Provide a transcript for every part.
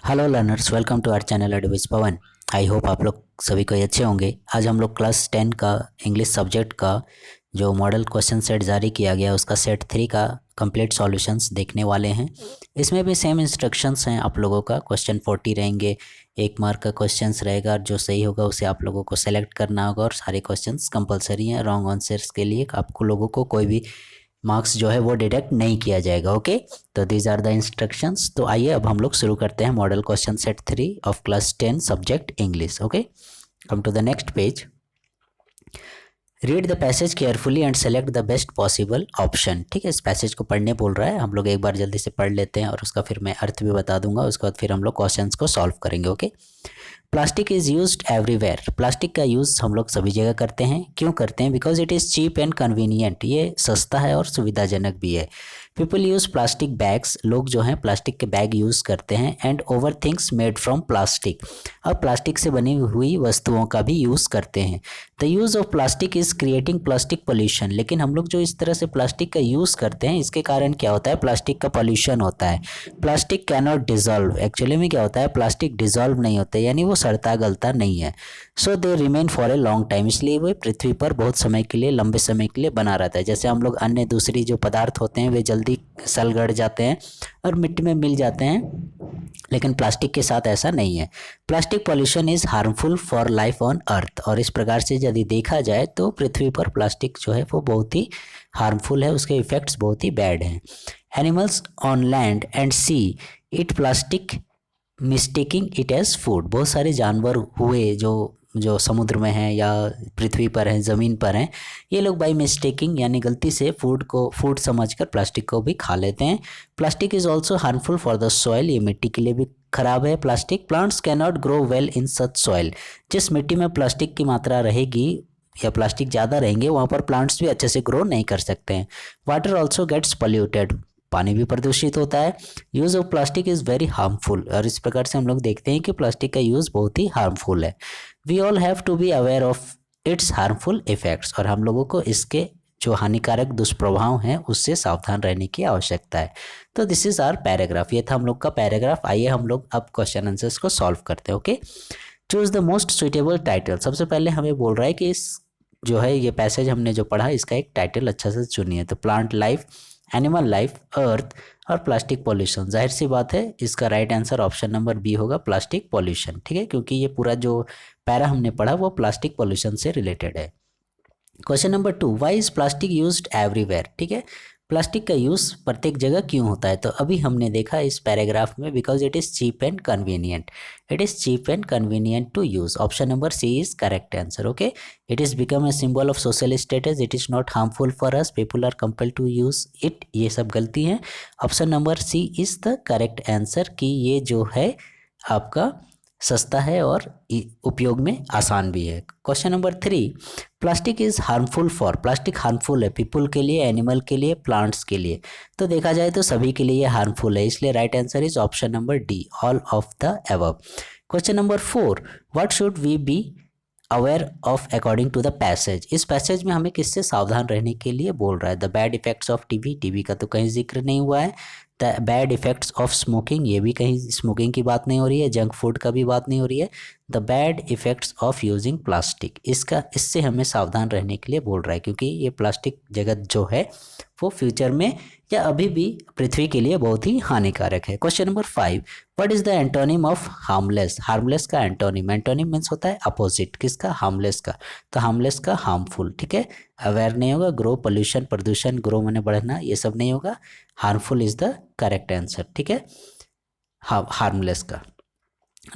Hello learners, welcome to our channel advice Pawan. I hope आप लोग सभी कोई अच्छे होंगे। आज हम लोग क्लास 10 का इंग्लिश सब्जेक्ट का जो मॉडल क्वेश्चन सेट जारी किया गया उसका सेट 3 का कंप्लीट सॉल्यूशंस देखने वाले हैं। इसमें भी सेम इंस्ट्रक्शंस हैं आप लोगों का। क्वेश्चन 40 रहेंगे, 1 मार्क का क्वेश्चंस रहेगा। जो सही होगा उसे आप लोगों को सेलेक्ट करना होगा और सारे क्वेश्चंस कंपलसरी हैं। रॉन्ग आंसर्स के लिए आपको लोगों को कोई भी मार्क्स जो है वो डिडक्ट नहीं किया जाएगा। ओके, तो दीज आर द इंस्ट्रक्शंस। तो आइए अब हम लोग शुरू करते हैं model question set 3 of class 10 subject English. Okay, come to the next page. Read the passage carefully and select the best possible option. ठीक है, इस पैसेज को पढ़ने बोल रहा है, हम लोग एक बार जल्दी से पढ़ लेते हैं और उसका फिर मैं अर्थ भी बता दूंगा। उसके बाद फिर हम लोग क्वेश्चन को सॉल्व करेंगे। Okay, plastic is used everywhere. Plastic का यूज़ हम लोग सभी जगह करते हैं। क्यों करते हैं? Because it is cheap and convenient. ये सस्ता है और सुविधाजनक भी है। People use plastic bags. लोग जो हैं प्लास्टिक के बैग यूज़ करते हैं। And over things made from plastic. और प्लास्टिक से बनी हुई वस्तुओं का भी यूज़ करते हैं। The use of plastic is creating plastic pollution. लेकिन हम लोग जो इस तरह से प्लास्टिक का यूज़ करते हैं इसके कारण क्या होता है? प्लास्टिक का पोल्यूशन होता है। Plastic cannot dissolve. एक्चुअली में क्या होता है? प्लास्टिक डिजॉल्व नहीं होते, यानी वो सड़ता गलता नहीं है। So they remain for a long time. इसलिए वो पृथ्वी पर बहुत समय के लिए, लंबे समय के लिए बना रहता है। जैसे हम लोग अन्य दूसरी जो पदार्थ होते हैं वे जल्दी सल गड़ जाते हैं और मिट्टी में मिल जाते हैं, लेकिन प्लास्टिक के साथ ऐसा नहीं है। Plastic pollution is harmful for life on earth. और इस प्रकार से यदि देखा जाए तो पृथ्वी पर प्लास्टिक जो है वो बहुत ही हार्मफुल है, उसके इफ़ेक्ट्स बहुत ही बैड हैं। Animals on land and sea eat plastic mistaking it as food. बहुत सारे जानवर हुए जो जो समुद्र में हैं या पृथ्वी पर हैं, ज़मीन पर हैं, ये लोग बाई मिस्टेकिंग यानी गलती से फूड समझकर प्लास्टिक को भी खा लेते हैं। Plastic is also harmful for the soil. ये मिट्टी के लिए भी खराब है plastic. Plants can not grow well in such soil. जिस मिट्टी में प्लास्टिक की मात्रा रहेगी या प्लास्टिक ज़्यादा रहेंगे वहाँ पर प्लांट्स भी अच्छे से ग्रो नहीं कर सकते हैं। Water also gets polluted. पानी भी प्रदूषित होता है। Use of plastic is very harmful. और इस प्रकार से हम लोग देखते हैं कि प्लास्टिक का यूज़ बहुत ही हार्मफुल है। We all have to be aware of its harmful effects. और हम लोगों को इसके जो हानिकारक दुष्प्रभाव हैं उससे सावधान रहने की आवश्यकता है। तो दिस इज़ आवर पैराग्राफ। ये था हम लोग का पैराग्राफ। आइए हम लोग अब क्वेश्चन आंसर्स को सॉल्व करते हैं। Okay, choose the most suitable title. सबसे पहले हमें बोल रहा है कि इस जो है ये पैसेज हमने जो पढ़ा इसका एक टाइटल अच्छा से चुनिए। तो plant life, animal life, earth और प्लास्टिक पॉल्यूशन। जाहिर सी बात है इसका right answer option number B होगा, प्लास्टिक पॉल्यूशन। ठीक है, क्योंकि ये पूरा जो पैरा हमने पढ़ा वो प्लास्टिक पॉल्यूशन से रिलेटेड है। Question number 2, why is plastic used everywhere. ठीक है, प्लास्टिक का यूज़ प्रत्येक जगह क्यों होता है? तो अभी हमने देखा इस पैराग्राफ में, because it is cheap and convenient. It is cheap and convenient to use. Option number C is correct answer. Okay, it is become a symbol of social status. It is not harmful for us, people are compelled to use it. ये सब गलती है। Option number C is the correct answer कि ये जो है आपका सस्ता है और उपयोग में आसान भी है। Question number 3, plastic is harmful for. Plastic harmful है पीपल के लिए, एनिमल के लिए, प्लांट्स के लिए। तो देखा जाए तो सभी के लिए हार्मफुल है, इसलिए right answer is option number D, all of the above. Question number 4, what should we be aware of according to the passage. इस पैसेज में हमें किससे सावधान रहने के लिए बोल रहा है? The bad effects of TB. TB का तो कहीं जिक्र नहीं हुआ है। The bad effects of smoking, ये भी कहीं स्मोकिंग की बात नहीं हो रही है। जंक फूड का भी बात नहीं हो रही है। The bad effects of using plastic, इससे हमें सावधान रहने के लिए बोल रहा है, क्योंकि ये प्लास्टिक जगत जो है वो फ्यूचर में या अभी भी पृथ्वी के लिए बहुत ही हानिकारक है। Question number 5, what is the antonym of harmless. Harmless का एंटोनिम, एंटोनिम मीन्स होता है अपोजिट किसका? हार्मलेस का। तो हार्मलेस का हार्मफुल। ठीक है, अवेयर नहीं होगा। ग्रो, पोल्यूशन, प्रदूषण, ग्रो माने बढ़ना, ये सब नहीं होगा। Harmful is the correct answer. ठीक है, हार्मलेस का।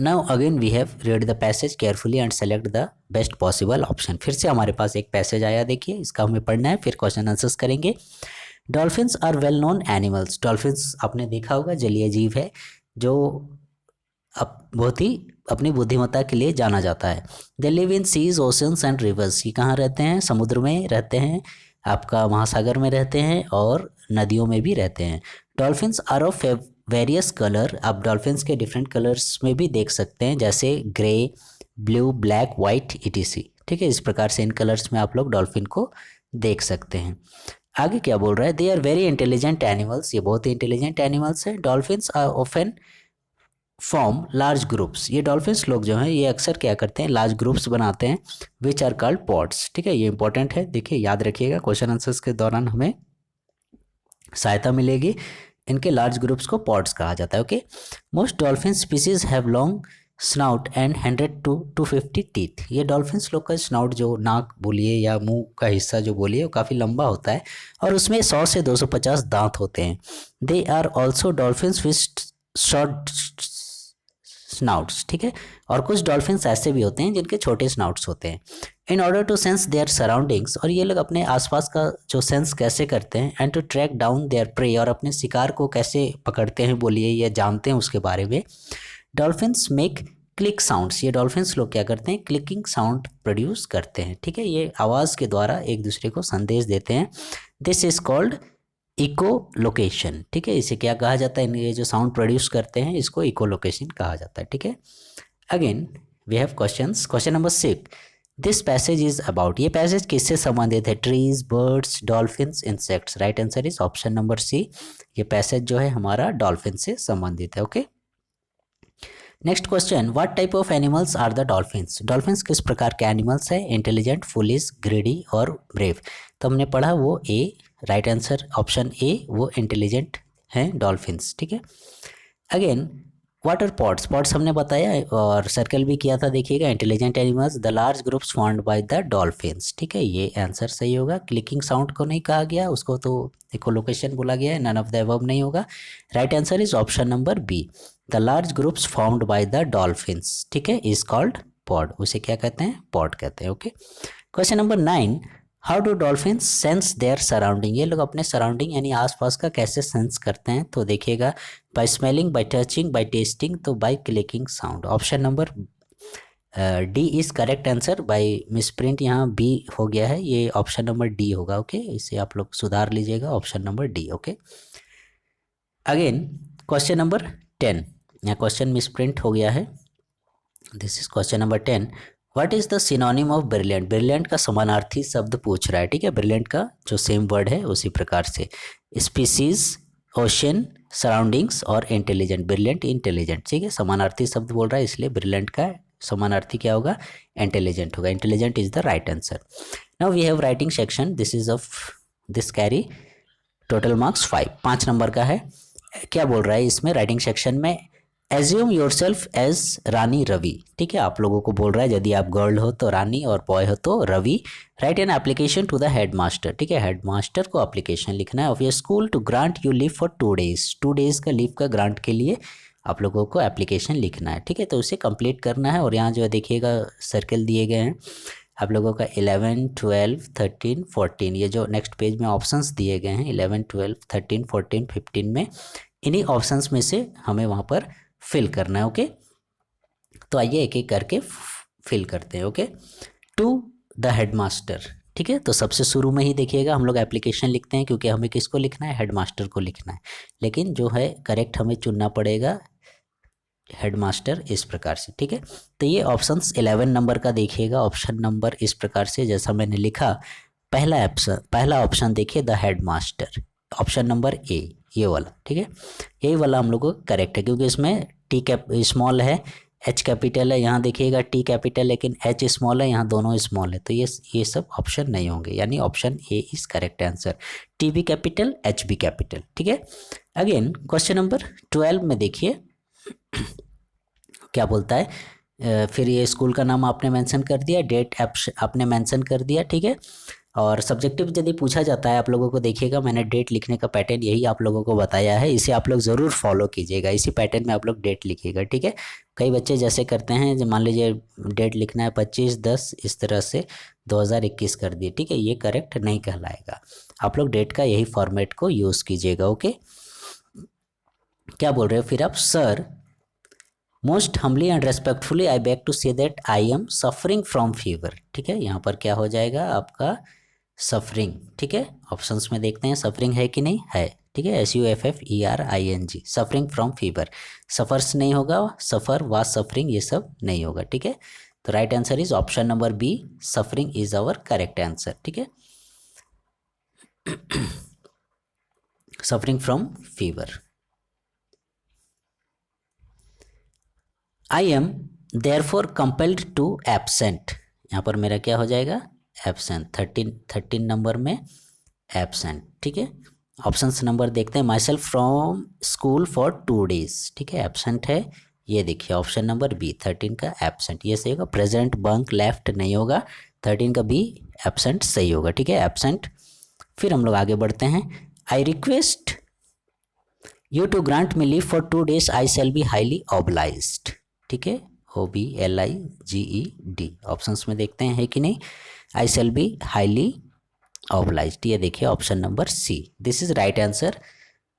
Now again we have read the passage carefully and select the best possible option. फिर से हमारे पास एक पैसेज आया, देखिए इसका हमें पढ़ना है, फिर क्वेश्चन आंसर्स करेंगे। Dolphins are well known animals. Dolphins आपने देखा होगा जलीय जीव है जो बहुत ही अपनी बुद्धिमत्ता के लिए जाना जाता है। They live in seas, oceans and reverse. ये कहाँ रहते हैं? समुद्र में रहते हैं, आपका महासागर में रहते हैं और नदियों में भी रहते हैं। Dolphins are of various colour. आप डॉल्फिन्स के डिफरेंट कलर्स में भी देख सकते हैं, जैसे grey, blue, black, white, ETC. ठीक है, इस प्रकार से इन कलर्स में आप लोग डॉल्फिन को देख सकते हैं। आगे क्या बोल रहा है? They are very intelligent animals. ये बहुत ही इंटेलिजेंट एनिमल्स है। Dolphins are often form large groups, ये डॉल्फिन्स लोग जो हैं ये अक्सर क्या करते हैं, लार्ज ग्रुप्स बनाते हैं, विच आर कॉल्ड पॉड्स। ठीक है, ये इंपॉर्टेंट है, देखिए याद रखिएगा, क्वेश्चन आंसर्स के दौरान हमें सहायता मिलेगी। इनके लार्ज ग्रुप्स को पॉड्स कहा जाता है। Okay, most dolphin species have long snout and 100 to 250 teeth. ये डॉल्फिन्स लोग का स्नाउट, जो नाक बोलिए या मुंह का हिस्सा जो बोलिए, वो काफ़ी लंबा होता है और उसमें 100 से 250 दांत होते हैं। They are also dolphins with short snouts. ठीक है, और कुछ डॉल्फिन्स ऐसे भी होते हैं जिनके छोटे स्नाउट्स होते हैं। In order to sense their surroundings, और ये लोग अपने आसपास का जो सेंस कैसे करते हैं, and to track down their prey, और अपने शिकार को कैसे पकड़ते हैं बोलिए या जानते हैं उसके बारे में। डॉल्फिन्स मेक क्लिक साउंड्स, ये डॉल्फिन्स लोग क्या करते हैं, क्लिकिंग साउंड प्रोड्यूस करते हैं। ठीक है, ये आवाज़ के द्वारा एक दूसरे को संदेश देते हैं। This is called echolocation. ठीक है, इसे क्या कहा जाता है, ये जो साउंड प्रोड्यूस करते हैं इसको इको लोकेशन कहा जाता है। ठीक है, again we have questions. Question number 6, this passage is about, ये पैसेज किससे संबंधित है, trees, birds, dolphins, insects. Right answer is option number C, ये पैसेज जो है हमारा डॉल्फिन से संबंधित है। Okay, next question, what type of animals are the dolphins. Dolphins किस प्रकार के एनिमल्स है, इंटेलिजेंट, फुलिश, ग्रीडी और ब्रेव। तो हमने पढ़ा वो A, right answer option A, वो इंटेलिजेंट हैं डॉल्फिन्स। ठीक है, अगेन वाटर पॉड्स, पॉड्स हमने बताया और सर्कल भी किया था, देखिएगा, intelligent animals, the large groups formed by the dolphins. ठीक है, ये आंसर सही होगा। क्लिकिंग साउंड को नहीं कहा गया, उसको तो इकोलोकेशन बोला गया है, नन ऑफ द अबव नहीं होगा। Right answer is option number B, the large groups formed by the dolphins. ठीक है, इज कॉल्ड पॉड, उसे क्या कहते हैं, पॉड कहते हैं। Okay, question number 9, how do dolphins sense their surrounding, ये लोग अपने सराउंडिंग यानी आसपास का कैसे सेंस करते हैं। तो देखिएगा, by smelling, by touching, by tasting, तो by clicking sound. Option number D is correct answer. By misprint यहाँ बी हो गया है, ये ऑप्शन नंबर डी होगा। ओके, इसे आप लोग सुधार लीजिएगा, option number D. Okay, again question number 10, यहाँ क्वेश्चन मिसप्रिंट हो गया है, this is question number 10, what is the synonym of brilliant. Brilliant का समानार्थी शब्द पूछ रहा है। ठीक है, ब्रिलियंट का जो सेम वर्ड है उसी प्रकार से, स्पीसीज, ओशन, सराउंडिंग्स और इंटेलिजेंट। Brilliant, intelligent. ठीक है, समानार्थी शब्द बोल रहा है, इसलिए ब्रिलियंट का समानार्थी क्या होगा, इंटेलिजेंट होगा। Intelligent is the right answer. Now we have writing section, this is of this carry total marks 5, 5 number का है। क्या बोल रहा है इसमें राइटिंग सेक्शन में, assume yourself as Rani Ravi. ठीक है, आप लोगों को बोल रहा है यदि आप गर्ल हो तो रानी और बॉय हो तो Ravi. Right an application to the headmaster. ठीक है, हेड मास्टर को एप्लीकेशन लिखना है of your school to grant you leave for 2 days। 2 days का लीव का ग्रांट के लिए आप लोगों को एप्लीकेशन लिखना है। ठीक है, तो उसे कंप्लीट करना है, और यहाँ जो देखिएगा सर्कल दिए गए हैं आप लोगों का 11, 12, 13, 14, ये जो नेक्स्ट पेज में ऑप्शंस दिए गए हैं 11, 12, 13, 14, 15 में, इन्हीं ऑप्शंस में से हमें वहाँ पर फिल करना है। ओके, तो आइए एक एक करके फिल करते हैं। Okay, to the headmaster. ठीक है, तो सबसे शुरू में ही देखिएगा हम लोग एप्लीकेशन लिखते हैं, क्योंकि हमें किसको लिखना है, हेडमास्टर को लिखना है, लेकिन जो है करेक्ट हमें चुनना पड़ेगा हेडमास्टर इस प्रकार से। ठीक है, तो ये ऑप्शंस 11 नंबर का देखिएगा, ऑप्शन नंबर इस प्रकार से जैसा मैंने लिखा, पहला ऑप्शन देखिए द हेडमास्टर, ऑप्शन नंबर ए, ये वाला। ठीक है, यही वाला हम लोग को करेक्ट है, क्योंकि इसमें टी कैप स्मॉल है, एच कैपिटल है, यहाँ देखिएगा टी कैपिटल लेकिन एच स्मॉल है, यहाँ दोनों स्मॉल है, तो ये सब ऑप्शन नहीं होंगे, यानी option A is correct answer, T B capital, H B capital. ठीक है, अगेन क्वेश्चन नंबर 12 में देखिए क्या बोलता है, फिर ये स्कूल का नाम आपने मेंशन कर दिया, डेट आपने मेंशन कर दिया। ठीक है, और सब्जेक्टिव यदि पूछा जाता है आप लोगों को, देखिएगा मैंने डेट लिखने का पैटर्न यही आप लोगों को बताया है, इसे आप लोग ज़रूर फॉलो कीजिएगा, इसी पैटर्न में आप लोग डेट लिखिएगा। ठीक है, कई बच्चे जैसे करते हैं, जो मान लीजिए डेट लिखना है 25/10 इस तरह से 2021 कर दिए। ठीक है, ये करेक्ट नहीं कहलाएगा, आप लोग डेट का यही फॉर्मेट को यूज़ कीजिएगा। ओके, क्या बोल रहे हो फिर आप, sir most humbly and respectfully I beg to say that I am suffering from fever. ठीक है, यहाँ पर क्या हो जाएगा आपका सफरिंग। ठीक है, ऑप्शंस में देखते हैं सफरिंग है कि नहीं है। ठीक है, SUFFERING, suffering from fever, suffers नहीं होगा, सफर वाज सफरिंग ये सब नहीं होगा। ठीक है, तो right answer is option number B, suffering is our correct answer. ठीक है, suffering from fever. I am therefore compelled to absent, यहाँ पर मेरा क्या हो जाएगा, एब्सेंट, 13 नंबर में एब्सेंट, ठीक है। ऑप्शंस नंबर देखते हैं, my self from school for 2 days, ठीक है, एब्सेंट है, ये देखिए ऑप्शन नंबर बी 13 का एब्सेंट, ये सही होगा। प्रेजेंट बंक लेफ्ट नहीं होगा, 13 का बी एब्सेंट सही होगा, ठीक है, एब्सेंट। फिर हम लोग आगे बढ़ते हैं, I request you to grant me leave for 2 days, I shall be highly obliged, ठीक है, OBLIGED, ऑप्शंस में देखते हैं है कि नहीं, I shall be highly obliged, ये देखिए option number C, this is right answer,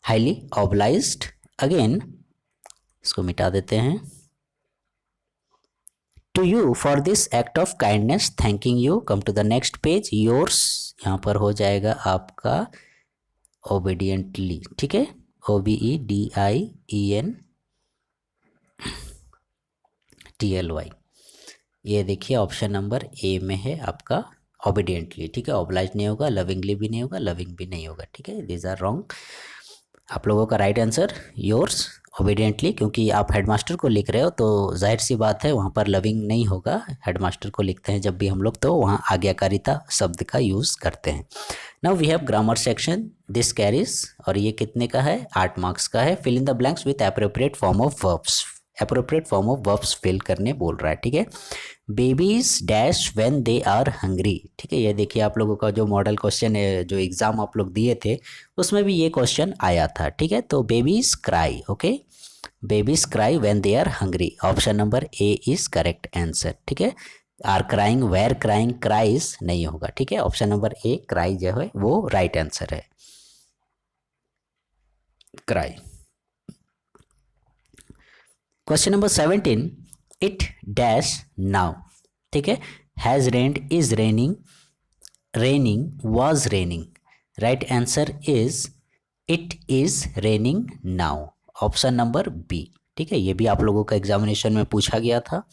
highly obliged. Again इसको मिटा देते हैं, to you for this act of kindness thanking you, come to the next page, yours, यहाँ पर हो जाएगा आपका ओबीडियंटली, ठीक है, OBEDIENTLY, ये देखिए ऑप्शन नंबर ए में है आपका ओबीडियंटली, ठीक है, ऑब्लाइज नहीं होगा, लविंगली भी नहीं होगा, लविंग भी नहीं होगा, ठीक है, दीज आर रॉन्ग। आप लोगों का राइट आंसर योर्स ओबीडियंटली, क्योंकि आप हेडमास्टर को लिख रहे हो तो जाहिर सी बात है वहाँ पर लविंग नहीं होगा, हेडमास्टर को लिखते हैं जब भी हम लोग तो वहाँ आज्ञाकारिता शब्द का यूज़ करते हैं। Now we have grammar section, this carries, और ये कितने का है, 8 मार्क्स का है। Fill in the blanks with appropriate form of verbs, appropriate form of verbs fill करने बोल रहा है, ठीक है। Babies dash when they are hungry, ठीक है, ये देखिए आप लोगों का जो मॉडल क्वेश्चन है, जो एग्जाम आप लोग दिए थे उसमें भी ये क्वेश्चन आया था, ठीक है। तो babies cry, okay, babies cry when they are hungry, option number A is correct answer, ठीक है। Are crying, were crying, cries नहीं होगा, ठीक है, ऑप्शन नंबर ए क्राई जो है वो राइट आंसर है, cry. Question number 17, it dash now, ठीक है, has rained, is raining, raining, was raining, right answer is it is raining now, option number B, ठीक है, ये भी आप लोगों का एग्जामिनेशन में पूछा गया था।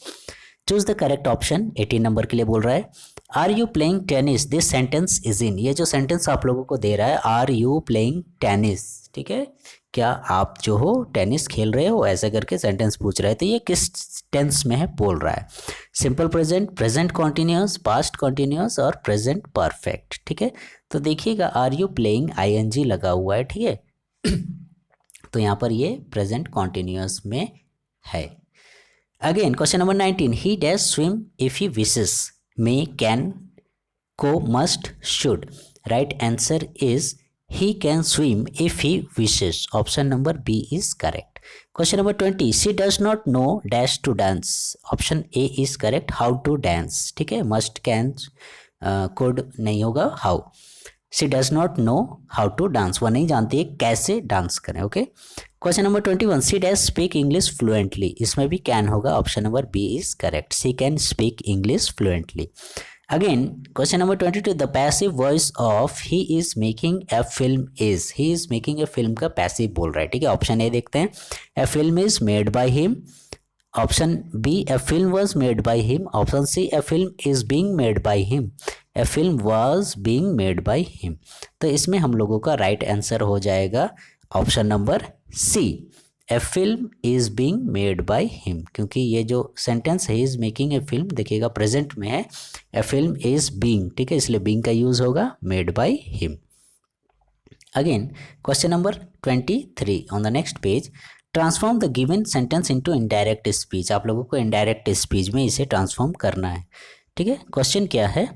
चूज द करेक्ट ऑप्शन, 18 नंबर के लिए बोल रहा है, are you playing tennis, this sentence is in, ये जो सेंटेंस आप लोगों को दे रहा है, आर यू प्लेइंग टेनिस, ठीक है, क्या आप जो हो टेनिस खेल रहे हो, ऐसे करके सेंटेंस पूछ रहा है, तो ये किस टेंस में है बोल रहा है, simple present, present continuous, past continuous और प्रेजेंट परफेक्ट, ठीक है। तो देखिएगा आर यू प्लेइंग ING लगा हुआ है, ठीक है तो यहाँ पर ये प्रेजेंट कॉन्टिन्यूस में है। Again question number 19, he dash swim if he wishes, may, can, could, must, should, right answer is he can swim if he wishes, option number B is correct. Question number 20, she does not know dash to dance, option A is correct, how to dance, ठीक है, must, can, could नहीं होगा, how, she does not know how to dance, वह नहीं जानती है कैसे dance करें, okay. Question number 21, she does speak English fluently, इसमें भी can होगा, option number B is correct, she can speak English fluently. Again, question number 22, the passive voice of he is making a film is, he is making a film का passive बोल रहा है, ठीक है, option A देखते हैं, a film is made by him, option B a film was made by him, option C a film is being made by him, a film was being made by him। तो इसमें हम लोगों का right answer हो जाएगा option number C, a film is being made by him, क्योंकि ये जो सेंटेंस है इज मेकिंग ए फिल्म, देखिएगा प्रेजेंट में है, ए फिल्म इज बीइंग, ठीक है, इसलिए बीइंग का यूज होगा, made by him. Again question number 23 on the next page, transform the given sentence into indirect speech, आप लोगों को इनडायरेक्ट स्पीच में इसे ट्रांसफॉर्म करना है, ठीक है। क्वेश्चन क्या है,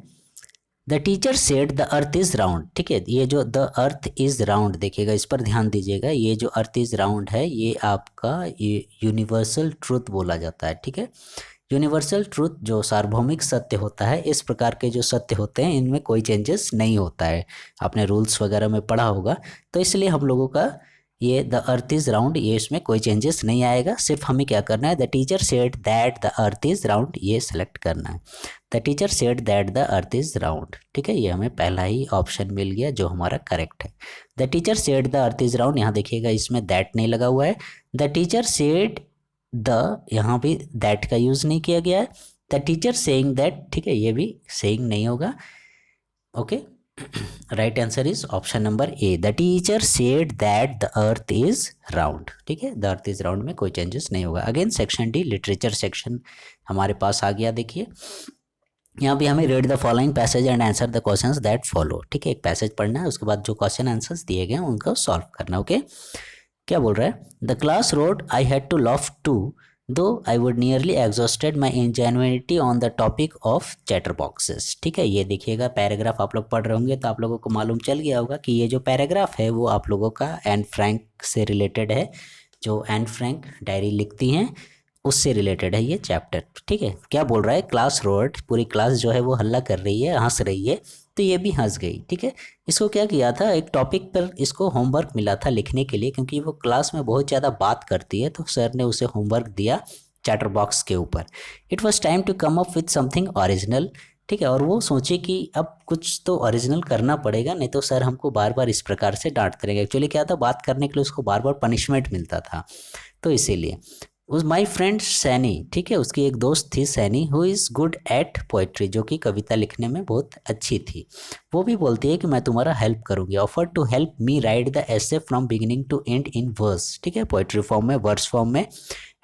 the teacher said the earth is round, ठीक है, ये जो द अर्थ इज राउंड देखिएगा, इस पर ध्यान दीजिएगा, ये जो अर्थ इज राउंड है ये आपका यूनिवर्सल ट्रूथ बोला जाता है, ठीक है। यूनिवर्सल ट्रूथ जो सार्वभौमिक सत्य होता है, इस प्रकार के जो सत्य होते हैं इनमें कोई चेंजेस नहीं होता है, आपने रूल्स वगैरह में पढ़ा होगा, तो इसलिए हम लोगों का ये द अर्थ इज राउंड, ये इसमें कोई चेंजेस नहीं आएगा, सिर्फ हमें क्या करना है, the teacher said that the earth is round, ये सेलेक्ट करना है, the teacher said that the earth is round, ठीक है, ये हमें पहला ही ऑप्शन मिल गया जो हमारा करेक्ट है। The teacher said the earth is round, यहाँ देखिएगा इसमें दैट नहीं लगा हुआ है, द टीचर सेड द, यहाँ भी दैट का यूज नहीं किया गया है, द टीचर सेइंग दैट, ठीक है, ये भी सेइंग नहीं होगा, okay. Right answer is option number A, the teacher said that the earth is round. ठीक है, द अर्थ इज राउंड में कोई चेंजेस नहीं होगा। Again section D, literature section हमारे पास आ गया। देखिए यहाँ पे हमें read the following passage and answer the questions that follow. ठीक है, एक पैसेज पढ़ना है, उसके बाद जो क्वेश्चन आंसर्स दिए गए हैं उनको सॉल्व करना। ओके, क्या बोल रहा है? The class roared I had to love to though I would nearly exhausted my ingenuity on the topic of chatterboxes. ठीक है, ये देखिएगा पैराग्राफ आप लोग पढ़ रहे होंगे तो आप लोगों को मालूम चल गया होगा कि ये जो पैराग्राफ है वो आप लोगों का एन फ्रैंक से रिलेटेड है। जो एन फ्रैंक डायरी लिखती हैं उससे रिलेटेड है ये चैप्टर। ठीक है, क्या बोल रहा है? क्लास रोड, पूरी क्लास जो है वो हल्ला कर रही है, हंस रही है, तो ये भी हंस गई। ठीक है, इसको क्या किया था, एक टॉपिक पर इसको होमवर्क मिला था लिखने के लिए, क्योंकि वो क्लास में बहुत ज़्यादा बात करती है, तो सर ने उसे होमवर्क दिया चैटर बॉक्स के ऊपर। It was time to come up with something original. ठीक है, और वो सोचे कि अब कुछ तो ओरिजिनल करना पड़ेगा, नहीं तो सर हमको बार बार इस प्रकार से डांटते रहेंगे। एक्चुअली क्या था, बात करने के लिए उसको बार बार पनिशमेंट मिलता था, तो इसीलिए उस माई फ्रेंड सैनी, ठीक है, उसकी एक दोस्त थी Saini, who is good at poetry, जो कि कविता लिखने में बहुत अच्छी थी। वो भी बोलती है कि मैं तुम्हारा हेल्प करूँगी। Offer to help me write the essay from beginning to end in verse. ठीक है, पोइट्री फॉर्म में, वर्स फॉर्म में।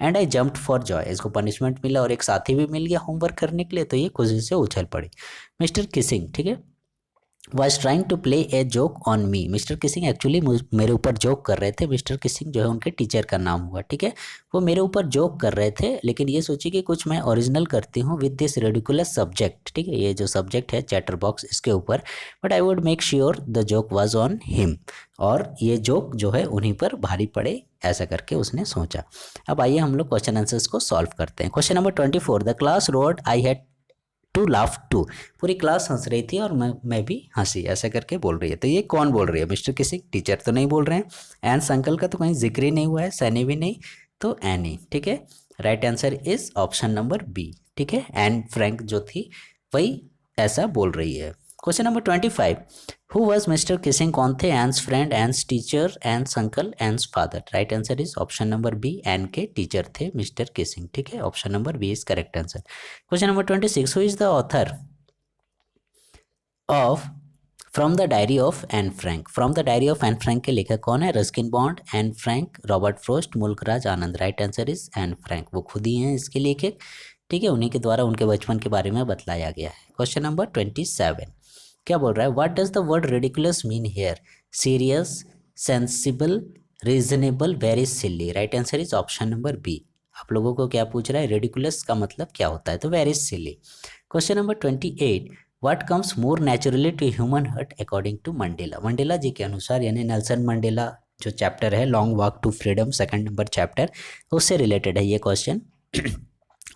And I jumped for joy, इसको पनिशमेंट मिला और एक साथी भी मिल गया होमवर्क करने के लिए, तो ये खुशी से उछल पड़ी। मिस्टर किसिंग, ठीक है, was trying to play a joke on me. Mr Keesing actually मेरे ऊपर जोक कर रहे थे। मिस्टर किसिंग जो है उनके टीचर का नाम हुआ। ठीक है, वो मेरे ऊपर जोक कर रहे थे, लेकिन ये सोचिए कि कुछ मैं ओरिजिनल करती हूँ विद दिस रेडिकुलस सब्जेक्ट। ठीक है, ये जो सब्जेक्ट है चैटर बॉक्स, इसके ऊपर, but I would make sure the joke was on him, और ये जोक जो है उन्हीं पर भारी पड़े, ऐसा करके उसने सोचा। अब आइए हम लोग क्वेश्चन आंसर्स को सॉल्व करते हैं। Question number 24, the class roared I had to laugh too, पूरी क्लास हंस रही थी और मैं भी हंसी, ऐसा करके बोल रही है। तो ये कौन बोल रही है? मिस्टर किसिंग, टीचर तो नहीं बोल रहे हैं। एंस अंकल का तो कहीं जिक्र ही नहीं हुआ है, सैनी भी नहीं, तो एनी। ठीक है, right answer is option number B. ठीक है, एन फ्रैंक जो थी वही ऐसा बोल रही है। Question number 25, who was Mr Keesing? कौन थे? Anne's friend, Anne's teacher, Anne's uncle, Anne's father. Right answer is option number B, Anne के टीचर थे मिस्टर किसिंग। ठीक है, option number B is correct answer. Question number 26, who is the author of from the diary of Anne Frank? From the diary of Anne Frank के लेखक कौन है? Ruskin Bond, Anne Frank, Robert frost, Mulk Raj Anand. Right answer is Anne Frank, वो खुद ही हैं इसके लेखक। ठीक है, उन्हीं के द्वारा उनके बचपन के बारे में बतलाया गया है। क्वेश्चन नंबर 27, क्या बोल रहा है? What does the word ridiculous mean here? Serious, sensible, reasonable, very silly. Right answer is option number B. आप लोगों को क्या पूछ रहा है? रेडिकुलस का मतलब क्या होता है? तो very silly. Question number 28, what comes more naturally to human heart according to Mandela? Mandela ji के अनुसार, यानी नेल्सन मंडेला जो चैप्टर है long walk to freedom, second number chapter, उससे रिलेटेड है ये क्वेश्चन।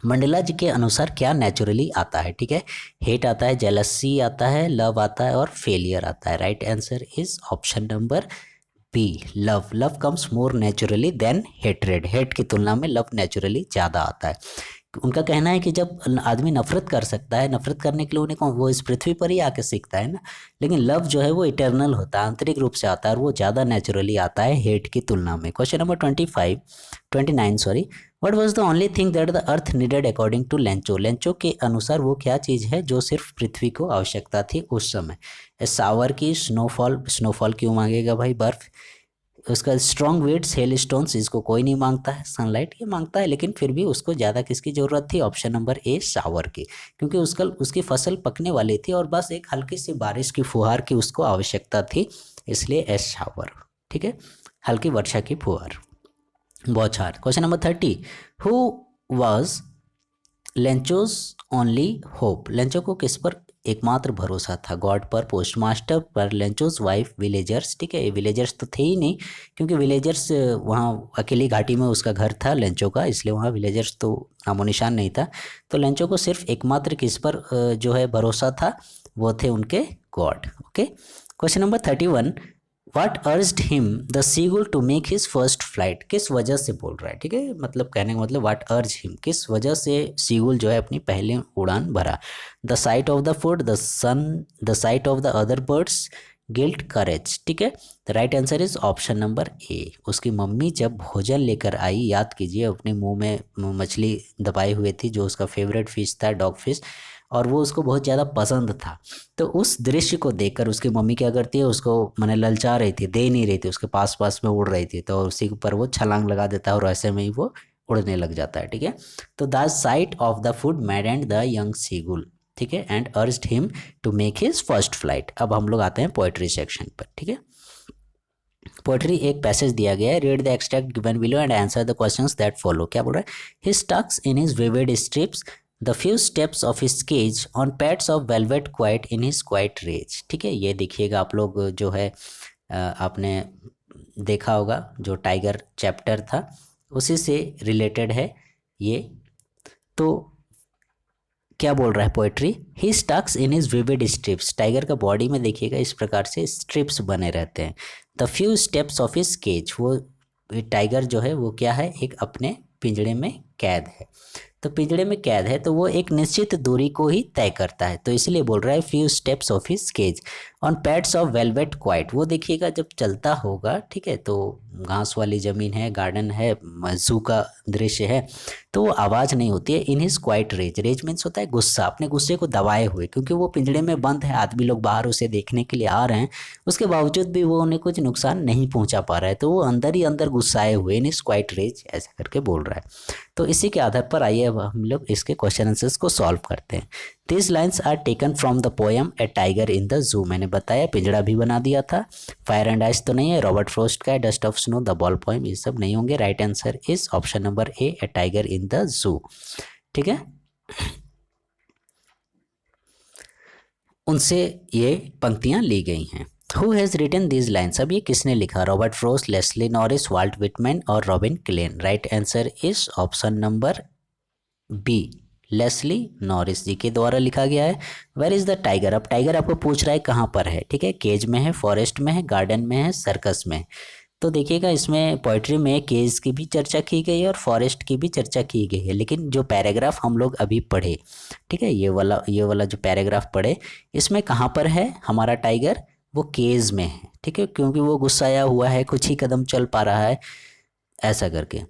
मंडेला जी के अनुसार क्या नेचुरली आता है? ठीक है, हेट आता है, जेलसी आता है, लव आता है और फेलियर आता है। Right answer is option number B, love. Love comes more naturally than hatred, hate की तुलना में लव नेचुरली ज़्यादा आता है। उनका कहना है कि जब आदमी नफरत कर सकता है, नफरत करने के लिए उन्हें वो इस पृथ्वी पर ही आके सीखता है ना, लेकिन लव जो है वो इटर्नल होता है, आंतरिक रूप से आता है, और वो ज़्यादा नेचुरली आता है हेट की तुलना में। Question number 29 sorry, what was the only thing that the earth needed according to Lencho? Lencho के अनुसार वो क्या चीज़ है जो सिर्फ पृथ्वी को आवश्यकता थी उस समय? सावर की, स्नोफॉल, स्नोफॉल क्यों मांगेगा भाई? बर्फ। उसका स्ट्रॉन्ग वेट्स, हेल स्टोन्स, इसको कोई नहीं मांगता है। सनलाइट ये मांगता है, लेकिन फिर भी उसको ज़्यादा किसकी ज़रूरत थी? ऑप्शन नंबर ए, शावर की, क्योंकि उसकी फसल पकने वाली थी और बस एक हल्की सी बारिश की फुहार की उसको आवश्यकता थी, इसलिए एस, शावर। ठीक है, हल्की वर्षा की फुहार, बौछार। Question number 30, who was Lencho's only hope? Lencho को किस पर एकमात्र भरोसा था? गॉड पर, पोस्टमास्टर पर, लेंचोज वाइफ, विलेजर्स। ठीक है, विलेजर्स तो थे ही नहीं, क्योंकि विलेजर्स वहाँ अकेली घाटी में उसका घर था लेंचो का, इसलिए वहाँ विलेजर्स तो नामो निशान नहीं था। तो लेंचो को सिर्फ एकमात्र किस पर जो है भरोसा था? वो थे उनके God. Okay, question number 31, what urged him the seagull to make his first flight? किस वजह से बोल रहा है? ठीक है, मतलब कहने का मतलब वाट अर्ज हिम, किस वजह से सीगुल जो है अपनी पहली उड़ान भरा? The sight of the food, the sun, the sight of the other birds, guilt, courage. ठीक है, the right answer is option number A. उसकी मम्मी जब भोजन लेकर आई, याद कीजिए अपने मुंह में मछली दबाई हुए थी, जो उसका फेवरेट फिश था, डॉग फिश, और वो उसको बहुत ज़्यादा पसंद था। तो उस दृश्य को देखकर उसकी मम्मी क्या करती है, उसको मैंने ललचा रही थी, दे नहीं रही थी, उसके पास पास में उड़ रही थी, तो उसी के ऊपर वो छलांग लगा देता है और ऐसे में ही वो उड़ने लग जाता है। ठीक है, तो the sight of the food maddened the young seagull, ठीक है, and urged him to make his first flight. अब हम लोग आते हैं पोएट्री सेक्शन पर। ठीक है, पोएट्री एक पैसेज दिया गया है, read the extract given below and answer the questions that follow. क्या बोल रहा है, he stalks in his vivid stripes the few steps of his cage on pads of velvet quiet in his quiet rage. ठीक है, ये देखिएगा आप लोग जो है आपने देखा होगा जो टाइगर चैप्टर था उसी से रिलेटेड है ये। तो क्या बोल रहा है poetry, he stalks in his vivid stripes, tiger का बॉडी में देखिएगा इस प्रकार से स्ट्रिप्स बने रहते हैं। The few steps of his cage, वो टाइगर जो है वो क्या है, एक अपने पिंजड़े में कैद है। तो पिंजड़े में कैद है तो वो एक निश्चित दूरी को ही तय करता है, तो इसलिए बोल रहा है few steps of his cage on pads of velvet quiet. वो देखिएगा जब चलता होगा, ठीक है, तो घास वाली ज़मीन है, गार्डन है, जू का दृश्य है, तो वो आवाज़ नहीं होती है। In his quiet rage, rage means होता है गुस्सा, अपने गुस्से को दबाए हुए, क्योंकि वो पिंजड़े में बंद है, आदमी लोग बाहर उसे देखने के लिए आ रहे हैं, उसके बावजूद भी वो उन्हें कुछ नुकसान नहीं पहुंचा पा रहा है, तो वो अंदर ही अंदर गुस्साए हुए, इन हिज क्वाइट रेज ऐसा करके बोल रहा है। तो इसी के आधार पर आइए अब हम लोग इसके क्वेश्चन आंसर्स को सॉल्व करते हैं। This lines are taken from the poem a tiger in the zoo, मैंने बताया पिंजड़ा भी बना दिया था। फायर एंड आइस तो नहीं है, रॉबर्ट फ्रॉस्ट का है, dust of snow, the ball poem, ये सब नहीं होंगे। Right answer is option number A tiger in the जू। ठीक है, उनसे ये पंक्तियां ली गई हैं। Who has written these lines? अब ये किसने लिखा, Robert Frost, Leslie Norris, Walt Whitman और Robin Klein. Right answer is option number B, Leslie Norris ji के द्वारा लिखा गया है। वेयर इज द टाइगर, अब टाइगर आपको पूछ रहा है कहाँ पर है, ठीक है, केज में है, फॉरेस्ट में है, गार्डन में है, सर्कस में। तो देखिएगा इसमें पोइट्री में केज की भी चर्चा की गई है और फॉरेस्ट की भी चर्चा की गई है, लेकिन जो पैराग्राफ हम लोग अभी पढ़े, ठीक है, ये वाला जो पैराग्राफ पढ़े, इसमें कहाँ पर है हमारा टाइगर, वो केज में है। ठीक है, क्योंकि वो गुस्साया हुआ है, कुछ ही कदम चल पा रहा है ऐसा करके।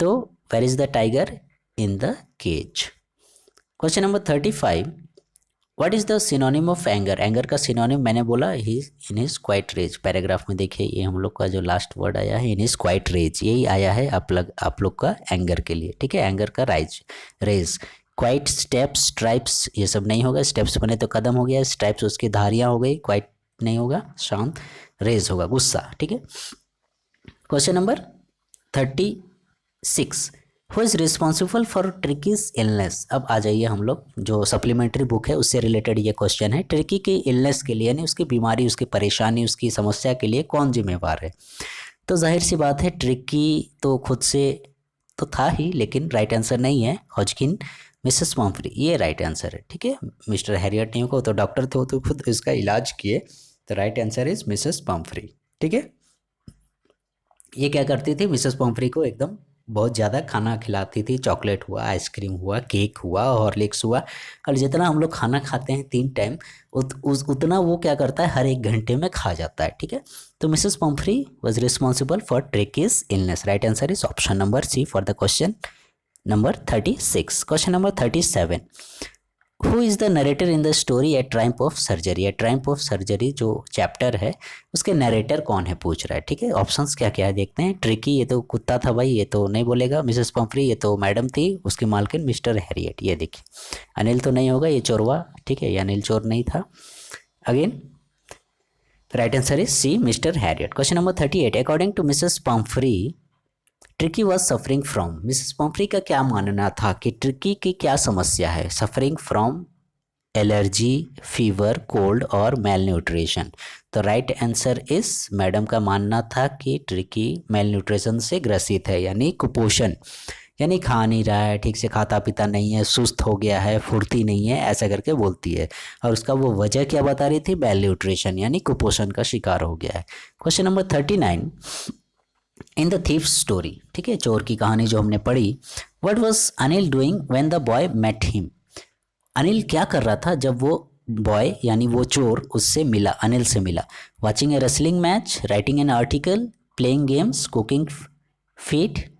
तो where is the tiger, in the cage. Question number 35, what is the synonym of anger, anger का सिनोनिम मैंने बोला he in his quiet rage. Paragraph में देखिए ये हम लोग का जो लास्ट वर्ड आया है इन हिज क्वाइट रेज, यही आया है आप लोग का एंगर के लिए। ठीक है, एंगर का रेज। क्वाइट, स्टेप्स, स्ट्राइप्स ये सब नहीं होगा, स्टेप्स बने तो कदम हो गया, स्ट्राइप्स उसकी धारियां हो गई, क्वाइट नहीं होगा, शांत, रेज होगा गुस्सा। ठीक है, question number 36, who is responsible for Tricki's illness. अब आ जाइए हम लोग जो सप्लीमेंट्री बुक है उससे रिलेटेड ये क्वेश्चन है, ट्रिकी की इलनेस के लिए यानी उसकी बीमारी, उसकी परेशानी, उसकी समस्या के लिए कौन जिम्मेवार है। तो जाहिर सी बात है ट्रिकी तो खुद से तो था ही, लेकिन राइट आंसर नहीं है, हॉजकिन मिसेस पम्फ्री, ये राइट आंसर है। ठीक है, मिस्टर हैरियट नहीं होगा, तो डॉक्टर थे, वो तो खुद इसका इलाज किए, तो right answer is Mrs Pomfrey. ठीक है, ये क्या करती थी, मिसेस पम्फ्री को एकदम बहुत ज़्यादा खाना खिलाती थी, चॉकलेट हुआ, आइसक्रीम हुआ, केक हुआ, हॉर्लिक्स हुआ, और जितना हम लोग खाना खाते हैं 3 टाइम उतना वो क्या करता है हर 1 घंटे में खा जाता है। ठीक है, तो Mrs Pumphrey was responsible for Tricki's illness. Right answer is option number C for the question number 36। Question number 37, who is the narrator in the story a triumph of surgery. A triumph of surgery जो chapter है उसके narrator कौन है पूछ रहा है। ठीक है, ऑप्शंस क्या क्या है देखते हैं। ट्रिकी ये तो कुत्ता था भाई, ये तो नहीं बोलेगा। मिसेस पम्फ्री ये तो मैडम थी, उसकी मालकिन मिस्टर हैरियट, ये देखिए। अनिल तो नहीं होगा, ये चोरवा, ठीक है, ये अनिल चोर नहीं था। Again right answer is C, Mr Herriot. Question number 38, according to Mrs Pumphrey Tricki was suffering from. Mrs Pumphrey का क्या मानना था कि ट्रिकी की क्या समस्या है, suffering from allergy, fever, cold और मेल न्यूट्रिशन। तो राइट आंसर इस मैडम का मानना था कि ट्रिकी मेल न्यूट्रिशन से ग्रसित है, यानी कुपोषण, यानी खा नहीं रहा है ठीक से, खाता पीता नहीं है, सुस्त हो गया है, फुर्ती नहीं है, ऐसा करके बोलती है। और उसका वो वजह क्या बता रही थी, मेल न्यूट्रिशन, यानी कुपोषण का शिकार हो गया है। Question number 39, in the thief story, ठीक है, चोर की कहानी जो हमने पढ़ी, what was Anil doing when the boy met him. Anil क्या कर रहा था जब वो बॉय यानी वो चोर उससे मिला, अनिल से मिला। Watching A wrestling match, writing an article, playing games, cooking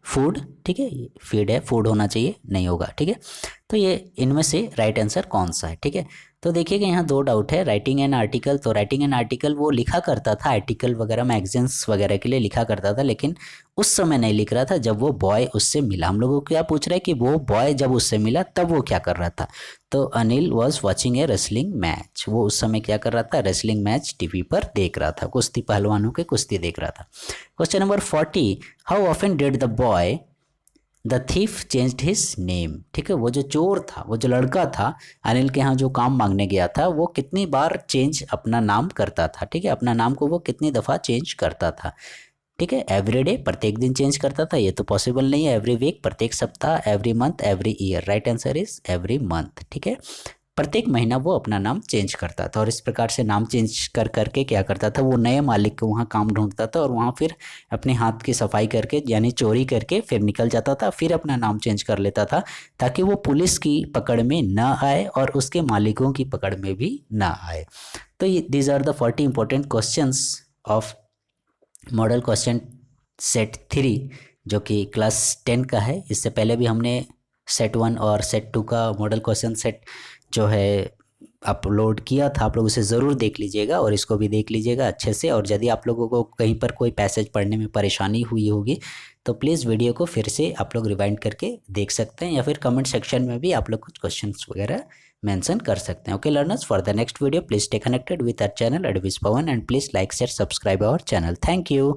food, ठीक है, फीड है, फूड होना चाहिए, नहीं होगा। ठीक है, तो ये इनमें से राइट आंसर कौन सा है, ठीक है। तो देखिएगा यहाँ दो डाउट है, राइटिंग एन आर्टिकल। तो राइटिंग एन आर्टिकल वो लिखा करता था, आर्टिकल वगैरह मैगजीन्स वगैरह के लिए लिखा करता था, लेकिन उस समय नहीं लिख रहा था जब वो बॉय उससे मिला। हम लोगों को क्या पूछ रहा है कि वो बॉय जब उससे मिला तब वो क्या कर रहा था। तो Anil was watching A wrestling match, वो उस समय क्या कर रहा था, रेसलिंग मैच टीवी पर देख रहा था, कुश्ती पहलवानों के कुश्ती देख रहा था। Question number 40, how often did the boy the thief changed his name, ठीक है। वो जो चोर था, वो जो लड़का था अनिल के यहाँ जो काम मांगने गया था, वो कितनी बार चेंज अपना नाम करता था, ठीक है। अपना नाम को वो कितनी दफ़ा चेंज करता था, ठीक है। एवरीडे, प्रत्येक दिन चेंज करता था, ये तो पॉसिबल नहीं है। एवरी वीक, प्रत्येक सप्ताह। Every month, every year. Right answer is every month, ठीक है। प्रत्येक महीना वो अपना नाम चेंज करता था, और इस प्रकार से नाम चेंज कर करके क्या करता था, वो नए मालिक को वहाँ काम ढूंढता था, और वहाँ फिर अपने हाथ की सफाई करके यानी चोरी करके फिर निकल जाता था, फिर अपना नाम चेंज कर लेता था, ताकि वो पुलिस की पकड़ में ना आए और उसके मालिकों की पकड़ में भी ना आए। तो ये these are the 40 important questions of model question set 3, जो कि क्लास 10 का है। इससे पहले भी हमने सेट 1 और सेट 2 का मॉडल क्वेश्चन सेट जो है अपलोड किया था, आप लोग उसे ज़रूर देख लीजिएगा, और इसको भी देख लीजिएगा अच्छे से। और यदि आप लोगों को कहीं पर कोई पैसेज पढ़ने में परेशानी हुई होगी तो प्लीज़ वीडियो को फिर से आप लोग रिवाइंड करके देख सकते हैं, या फिर कमेंट सेक्शन में भी आप लोग कुछ क्वेश्चंस वगैरह मेंशन कर सकते हैं। Okay learners, for the next video please stay connected with our channel advice Pawan, and please like share subscribe our channel. Thank you.